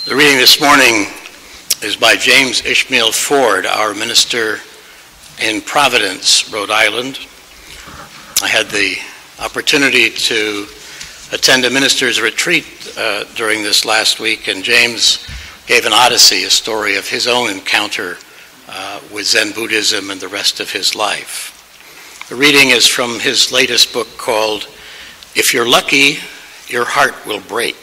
The reading this morning is by James Ishmael Ford, our minister in Providence, Rhode Island. I had the opportunity to attend a minister's retreat during this last week, and James gave an odyssey, a story of his own encounter with Zen Buddhism and the rest of his life. The reading is from his latest book called, "If You're Lucky, Your Heart Will Break."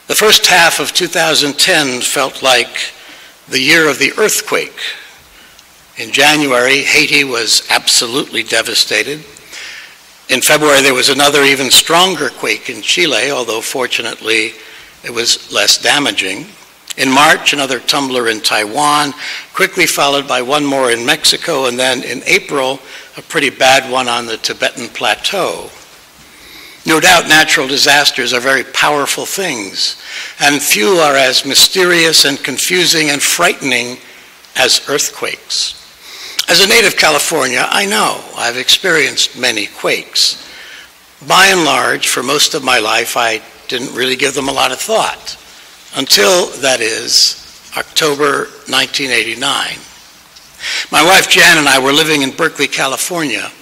The first half of 2010 felt like the year of the earthquake. In January, Haiti was absolutely devastated. In February, there was another even stronger quake in Chile, although fortunately it was less damaging. In March, another tumbler in Taiwan, quickly followed by one more in Mexico, and then in April, a pretty bad one on the Tibetan Plateau. No doubt natural disasters are very powerful things, and few are as mysterious and confusing and frightening as earthquakes. As a native California, I know I've experienced many quakes. By and large, for most of my life, I didn't really give them a lot of thought, until, that is, October 1989. My wife Jan and I were living in Berkeley, California.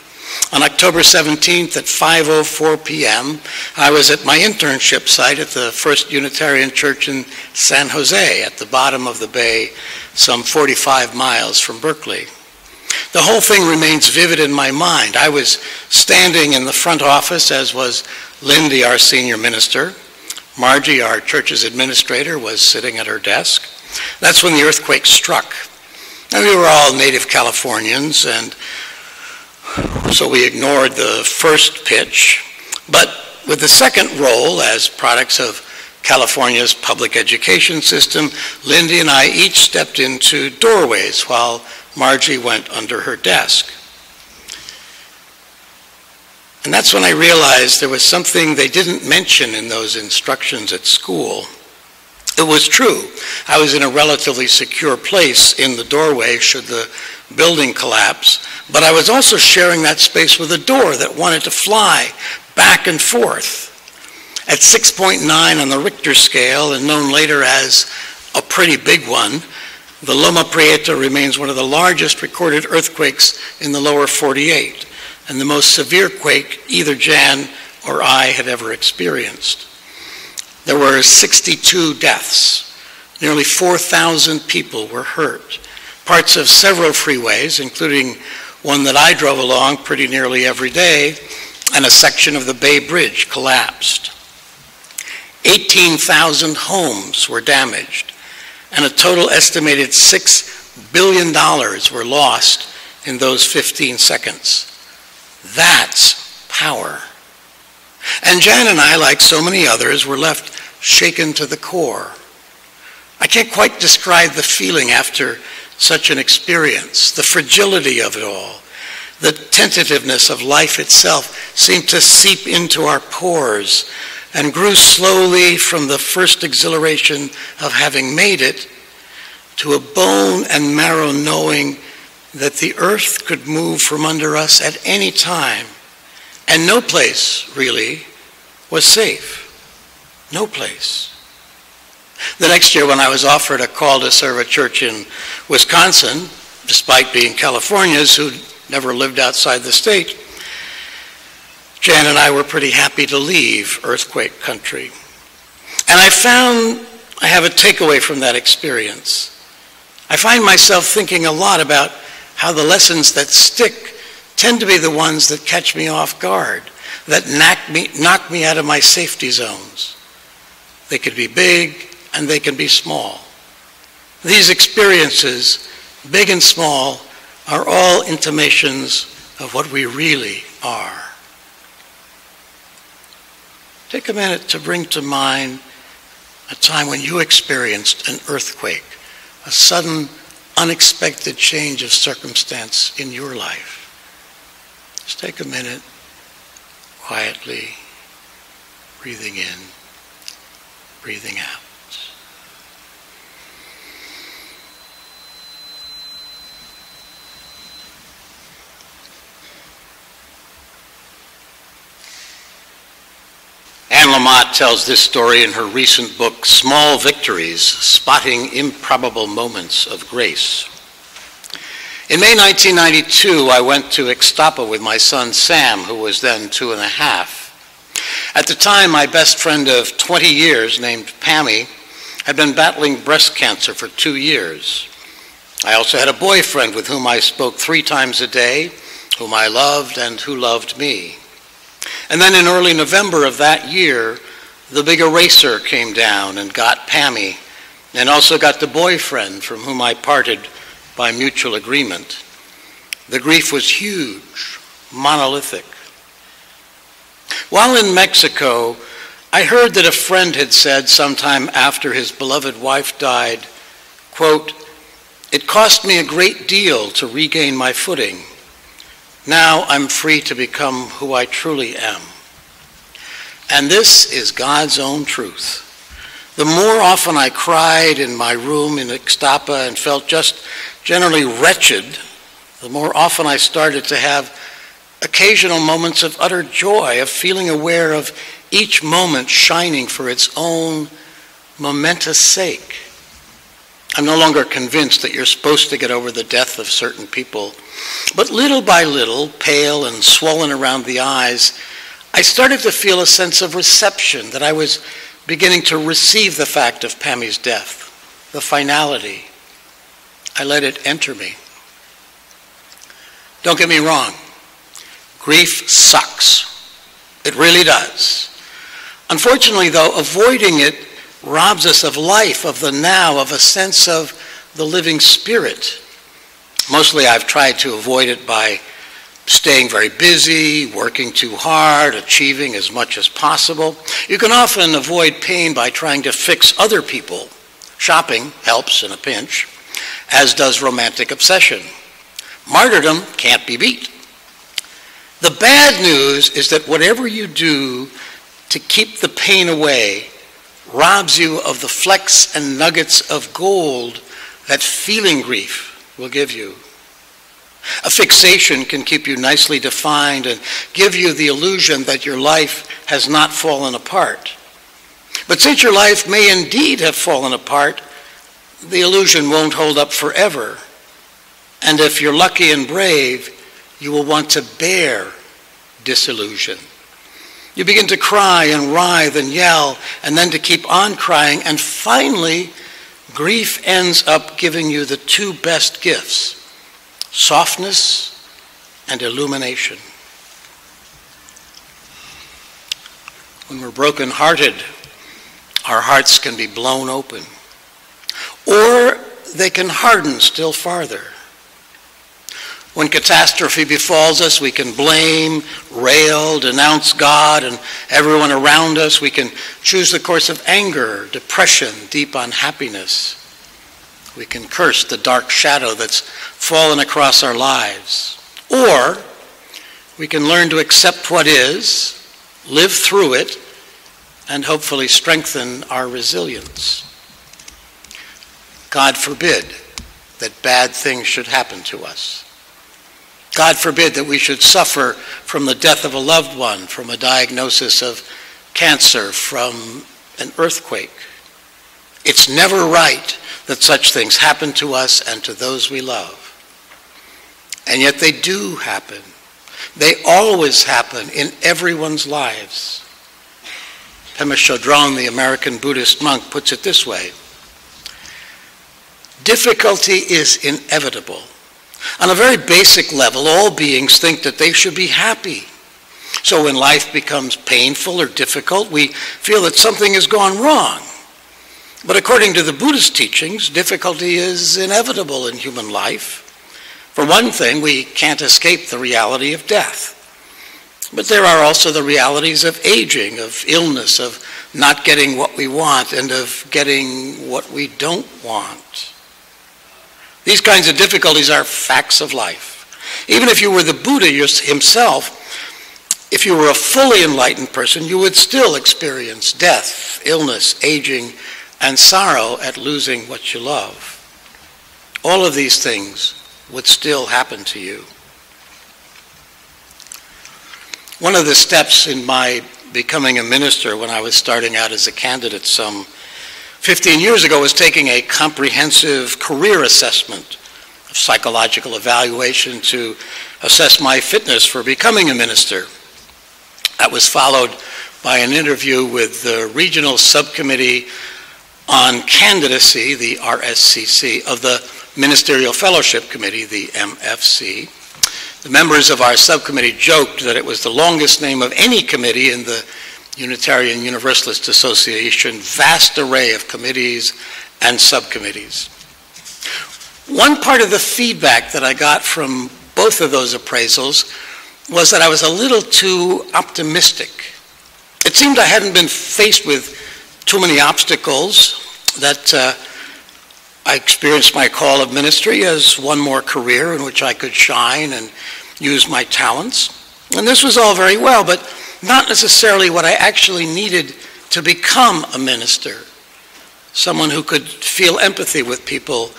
On October 17th at 5:04 p.m., I was at my internship site at the First Unitarian Church in San Jose, at the bottom of the bay, some 45 miles from Berkeley. The whole thing remains vivid in my mind. I was standing in the front office, as was Lindy, our senior minister. Margie, our church's administrator, was sitting at her desk. That's when the earthquake struck. And we were all native Californians, and so we ignored the first pitch. But with the second roll, as products of California's public education system, Lindy and I each stepped into doorways while Margie went under her desk. And that's when I realized there was something they didn't mention in those instructions at school. It was true. I was in a relatively secure place in the doorway should the building collapse, but I was also sharing that space with a door that wanted to fly back and forth. At 6.9 on the Richter scale, and known later as a pretty big one, the Loma Prieta remains one of the largest recorded earthquakes in the lower 48, and the most severe quake either Jan or I had ever experienced. There were 62 deaths. Nearly 4,000 people were hurt. Parts of several freeways, including one that I drove along pretty nearly every day, and a section of the Bay Bridge collapsed. 18,000 homes were damaged, and a total estimated $6 billion were lost in those 15 seconds. That's power. And Jan and I, like so many others, were left shaken to the core. I can't quite describe the feeling after such an experience. The fragility of it all, the tentativeness of life itself seemed to seep into our pores and grew slowly from the first exhilaration of having made it to a bone and marrow knowing that the earth could move from under us at any time, and no place, really, was safe. No place. The next year, when I was offered a call to serve a church in Wisconsin, despite being Californians who never lived outside the state, Jan and I were pretty happy to leave earthquake country. And I found I have a takeaway from that experience. I find myself thinking a lot about how the lessons that stick tend to be the ones that catch me off guard, that knock me out of my safety zones. They could be big and they can be small. These experiences, big and small, are all intimations of what we really are. Take a minute to bring to mind a time when you experienced an earthquake, a sudden, unexpected change of circumstance in your life. Just take a minute, quietly, breathing in, breathing out. Anne Lamott tells this story in her recent book, Small Victories, Spotting Improbable Moments of Grace. In May 1992, I went to Ixtapa with my son Sam, who was then 2.5. At the time, my best friend of 20 years, named Pammy, had been battling breast cancer for 2 years. I also had a boyfriend with whom I spoke 3 times a day, whom I loved and who loved me. And then in early November of that year, the big eraser came down and got Pammy, and also got the boyfriend from whom I parted by mutual agreement. The grief was huge, monolithic. While in Mexico, I heard that a friend had said sometime after his beloved wife died, quote, "It cost me a great deal to regain my footing. Now I'm free to become who I truly am." And this is God's own truth. The more often I cried in my room in Ixtapa and felt just generally wretched, the more often I started to have occasional moments of utter joy, of feeling aware of each moment shining for its own momentous sake. I'm no longer convinced that you're supposed to get over the death of certain people, but little by little, pale and swollen around the eyes, I started to feel a sense of reception, that I was beginning to receive the fact of Pammy's death, the finality. I let it enter me. Don't get me wrong. Grief sucks. It really does. Unfortunately, though, avoiding it robs us of life, of the now, of a sense of the living spirit. Mostly I've tried to avoid it by staying very busy, working too hard, achieving as much as possible. You can often avoid pain by trying to fix other people. Shopping helps in a pinch, as does romantic obsession. Martyrdom can't be beat. The bad news is that whatever you do to keep the pain away robs you of the flecks and nuggets of gold that feeling grief will give you. A fixation can keep you nicely defined and give you the illusion that your life has not fallen apart. But since your life may indeed have fallen apart, the illusion won't hold up forever. And if you're lucky and brave, you will want to bear disillusion. You begin to cry and writhe and yell, and then to keep on crying, and finally, grief ends up giving you the 2 best gifts: softness and illumination. When we're brokenhearted, our hearts can be blown open, or they can harden still farther. When catastrophe befalls us, we can blame, rail, denounce God and everyone around us. We can choose the course of anger, depression, deep unhappiness. We can curse the dark shadow that's fallen across our lives. Or we can learn to accept what is, live through it, and hopefully strengthen our resilience. God forbid that bad things should happen to us. God forbid that we should suffer from the death of a loved one, from a diagnosis of cancer, from an earthquake. It's never right that such things happen to us and to those we love. And yet they do happen. They always happen in everyone's lives. Pema Chodron, the American Buddhist monk, puts it this way: difficulty is inevitable. On a very basic level, all beings think that they should be happy. So when life becomes painful or difficult, we feel that something has gone wrong. But according to the Buddhist teachings, difficulty is inevitable in human life. For one thing, we can't escape the reality of death. But there are also the realities of aging, of illness, of not getting what we want, and of getting what we don't want. These kinds of difficulties are facts of life. Even if you were the Buddha himself, if you were a fully enlightened person, you would still experience death, illness, aging, and sorrow at losing what you love. All of these things would still happen to you. One of the steps in my becoming a minister when I was starting out as a candidate some 15 years ago was taking a comprehensive career assessment, of psychological evaluation to assess my fitness for becoming a minister. That was followed by an interview with the Regional Subcommittee on Candidacy, the RSCC, of the Ministerial Fellowship Committee, the MFC. The members of our subcommittee joked that it was the longest name of any committee in the Unitarian Universalist Association, vast array of committees and subcommittees. One part of the feedback that I got from both of those appraisals was that I was a little too optimistic. It seemed I hadn't been faced with too many obstacles, that I experienced my call of ministry as one more career in which I could shine and use my talents. And this was all very well, but not necessarily what I actually needed to become a minister. Someone who could feel empathy with people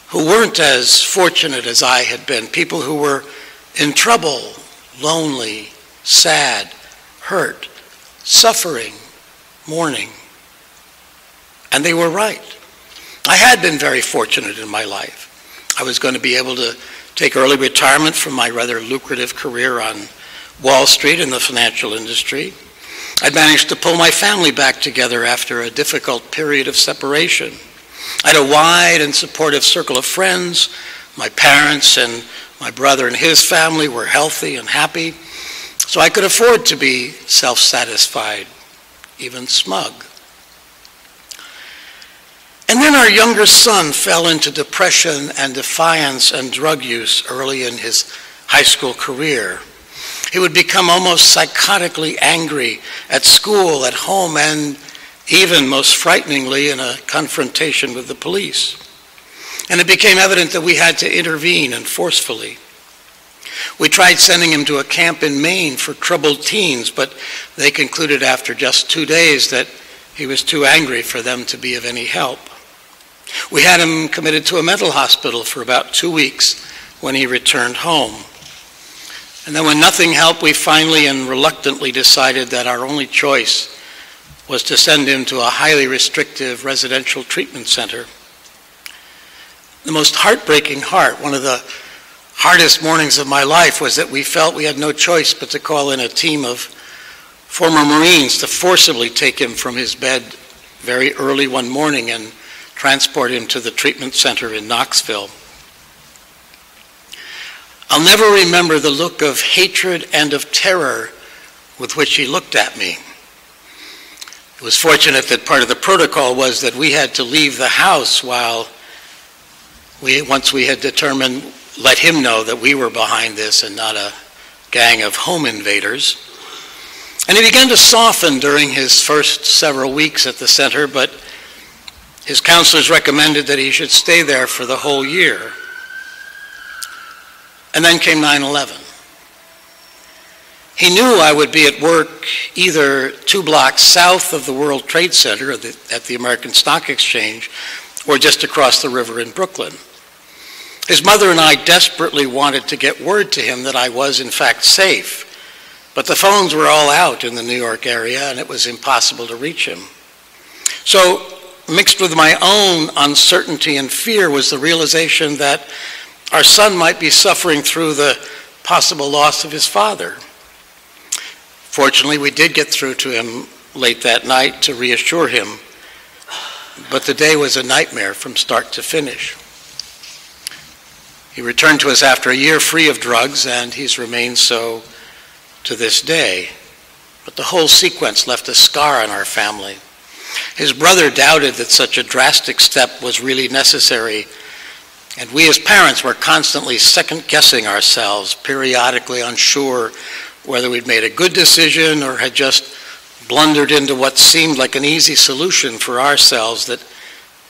who weren't as fortunate as I had been, people who were in trouble, lonely, sad, hurt, suffering, mourning. And they were right. I had been very fortunate in my life. I was going to be able to take early retirement from my rather lucrative career on Wall Street in the financial industry. I'd managed to pull my family back together after a difficult period of separation. I had a wide and supportive circle of friends. My parents and my brother and his family were healthy and happy, so I could afford to be self-satisfied, even smug. And then our younger son fell into depression and defiance and drug use early in his high school career. He would become almost psychotically angry at school, at home, and even, most frighteningly, in a confrontation with the police. And it became evident that we had to intervene, and forcefully. We tried sending him to a camp in Maine for troubled teens, but they concluded after just 2 days that he was too angry for them to be of any help. We had him committed to a mental hospital for about 2 weeks when he returned home. And then when nothing helped, we finally and reluctantly decided that our only choice was to send him to a highly restrictive residential treatment center. The most heartbreaking one of the hardest mornings of my life was that we felt we had no choice but to call in a team of former Marines to forcibly take him from his bed very early one morning and transport him to the treatment center in Knoxville. I'll never remember the look of hatred and of terror with which he looked at me. It was fortunate that part of the protocol was that we had to leave the house once we had determined, let him know that we were behind this and not a gang of home invaders. And he began to soften during his first several weeks at the center, but his counselors recommended that he should stay there for the whole year. And then came 9/11. He knew I would be at work either 2 blocks south of the World Trade Center at the American Stock Exchange or just across the river in Brooklyn. His mother and I desperately wanted to get word to him that I was in fact safe, but the phones were all out in the New York area and it was impossible to reach him. So, mixed with my own uncertainty and fear was the realization that our son might be suffering through the possible loss of his father. Fortunately, we did get through to him late that night to reassure him, but the day was a nightmare from start to finish. He returned to us after a year free of drugs, and he's remained so to this day. But the whole sequence left a scar on our family. His brother doubted that such a drastic step was really necessary, and we as parents were constantly second-guessing ourselves, periodically unsure whether we'd made a good decision or had just blundered into what seemed like an easy solution for ourselves that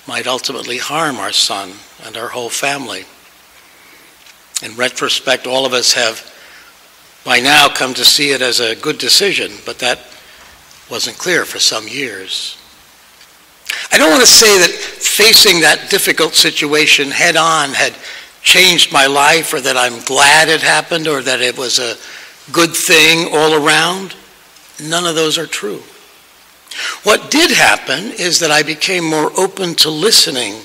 might ultimately harm our son and our whole family. In retrospect, all of us have by now come to see it as a good decision, but that wasn't clear for some years. I don't want to say that facing that difficult situation head on had changed my life, or that I'm glad it happened, or that it was a good thing all around. None of those are true. What did happen is that I became more open to listening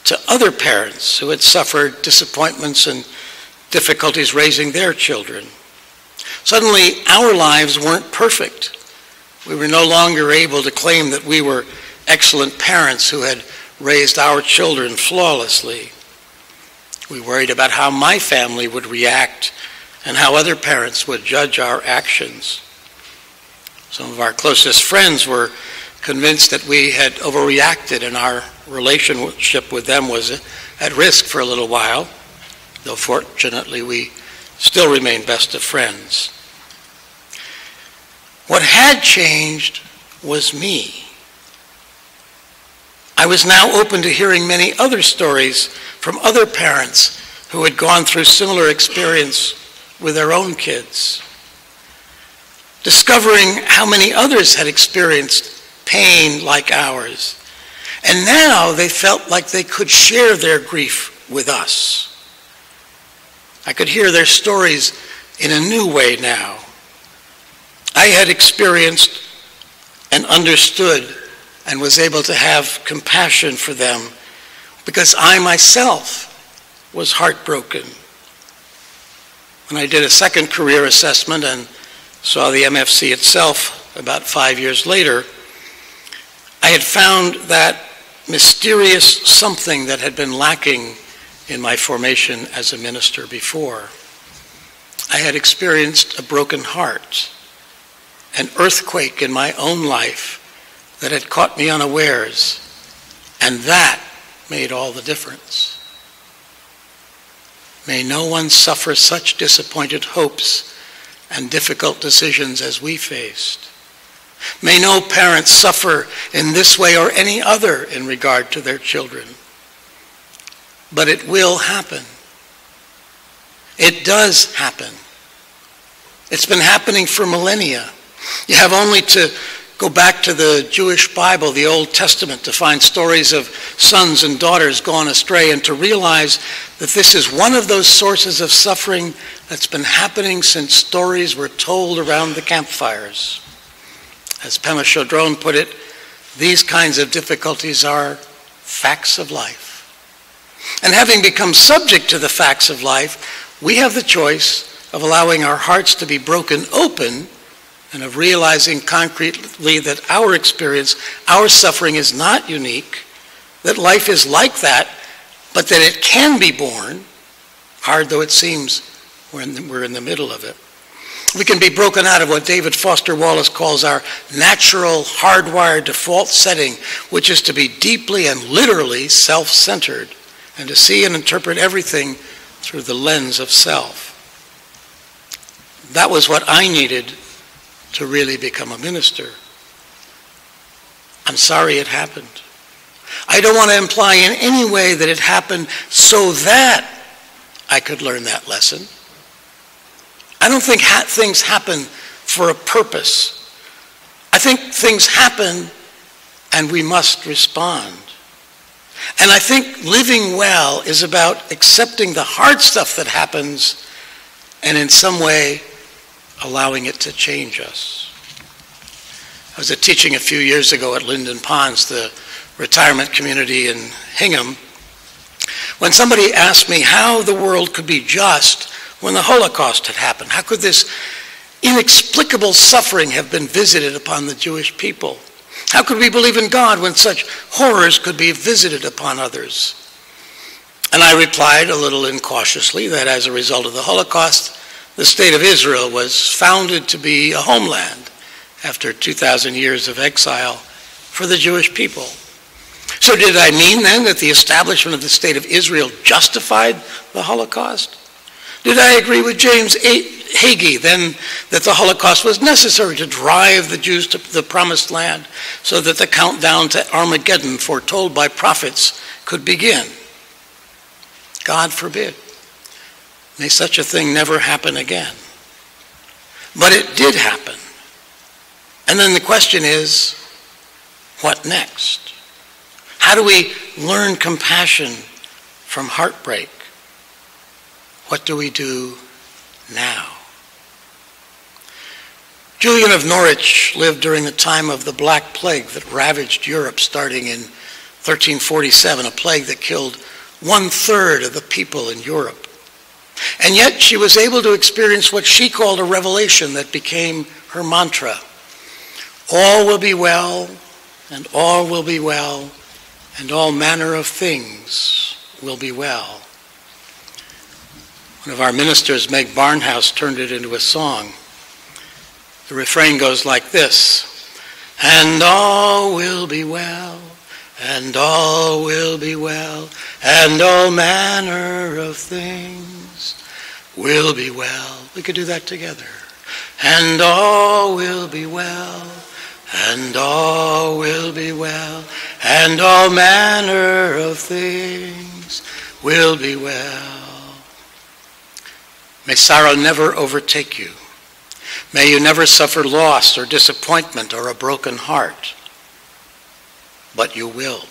to other parents who had suffered disappointments and difficulties raising their children. Suddenly, our lives weren't perfect. We were no longer able to claim that we were excellent parents who had raised our children flawlessly. We worried about how my family would react and how other parents would judge our actions. Some of our closest friends were convinced that we had overreacted and our relationship with them was at risk for a little while, though fortunately we still remain best of friends. What had changed was me. I was now open to hearing many other stories from other parents who had gone through similar experience with their own kids, discovering how many others had experienced pain like ours. And now they felt like they could share their grief with us. I could hear their stories in a new way now. I had experienced and understood and was able to have compassion for them because I myself was heartbroken. When I did a second career assessment and saw the MFC itself about 5 years later, I had found that mysterious something that had been lacking in my formation as a minister before. I had experienced a broken heart, an earthquake in my own life that had caught me unawares, and that made all the difference. May no one suffer such disappointed hopes and difficult decisions as we faced. May no parent suffer in this way or any other in regard to their children. But it will happen. It does happen. It's been happening for millennia. You have only to go back to the Jewish Bible, the Old Testament, to find stories of sons and daughters gone astray and to realize that this is one of those sources of suffering that's been happening since stories were told around the campfires. As Pema Chodron put it, these kinds of difficulties are facts of life. And having become subject to the facts of life, we have the choice of allowing our hearts to be broken open and of realizing concretely that our experience, our suffering is not unique, that life is like that, but that it can be borne, hard though it seems we're in the middle of it. We can be broken out of what David Foster Wallace calls our natural, hardwired default setting, which is to be deeply and literally self-centered and to see and interpret everything through the lens of self. That was what I needed to really become a minister. I'm sorry it happened. I don't want to imply in any way that it happened so that I could learn that lesson. I don't think things happen for a purpose. I think things happen and we must respond. And I think living well is about accepting the hard stuff that happens and in some way allowing it to change us. I was teaching a few years ago at Linden Ponds, the retirement community in Hingham, when somebody asked me how the world could be just when the Holocaust had happened. How could this inexplicable suffering have been visited upon the Jewish people? How could we believe in God when such horrors could be visited upon others? And I replied a little incautiously that as a result of the Holocaust, the state of Israel was founded to be a homeland after 2,000 years of exile for the Jewish people. So did I mean then that the establishment of the state of Israel justified the Holocaust? Did I agree with James Hagee then that the Holocaust was necessary to drive the Jews to the promised land so that the countdown to Armageddon foretold by prophets could begin? God forbid. May such a thing never happen again. But it did happen. And then the question is, what next? How do we learn compassion from heartbreak? What do we do now? Julian of Norwich lived during the time of the Black Plague that ravaged Europe starting in 1347, a plague that killed 1/3 of the people in Europe. And yet she was able to experience what she called a revelation that became her mantra. All will be well, and all will be well, and all manner of things will be well. One of our ministers, Meg Barnhouse, turned it into a song. The refrain goes like this: and all will be well, and all will be well, and all manner of things will be well. We could do that together. And all will be well, and all will be well, and all manner of things will be well. May sorrow never overtake you. May you never suffer loss or disappointment or a broken heart. But you will.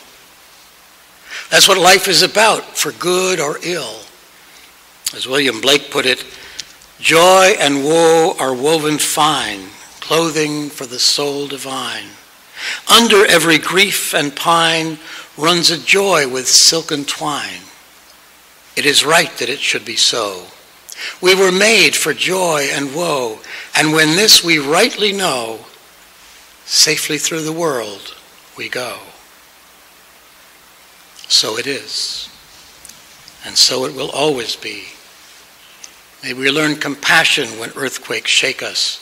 That's what life is about, for good or ill. As William Blake put it, joy and woe are woven fine, clothing for the soul divine. Under every grief and pine runs a joy with silken twine. It is right that it should be so. We were made for joy and woe, and when this we rightly know, safely through the world we go. So it is, and so it will always be. May we learn compassion when earthquakes shake us,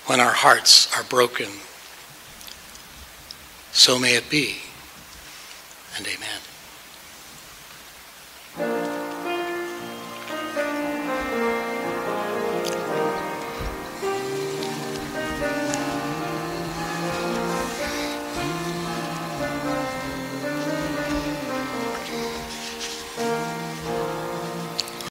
when our hearts are broken. So may it be, and amen.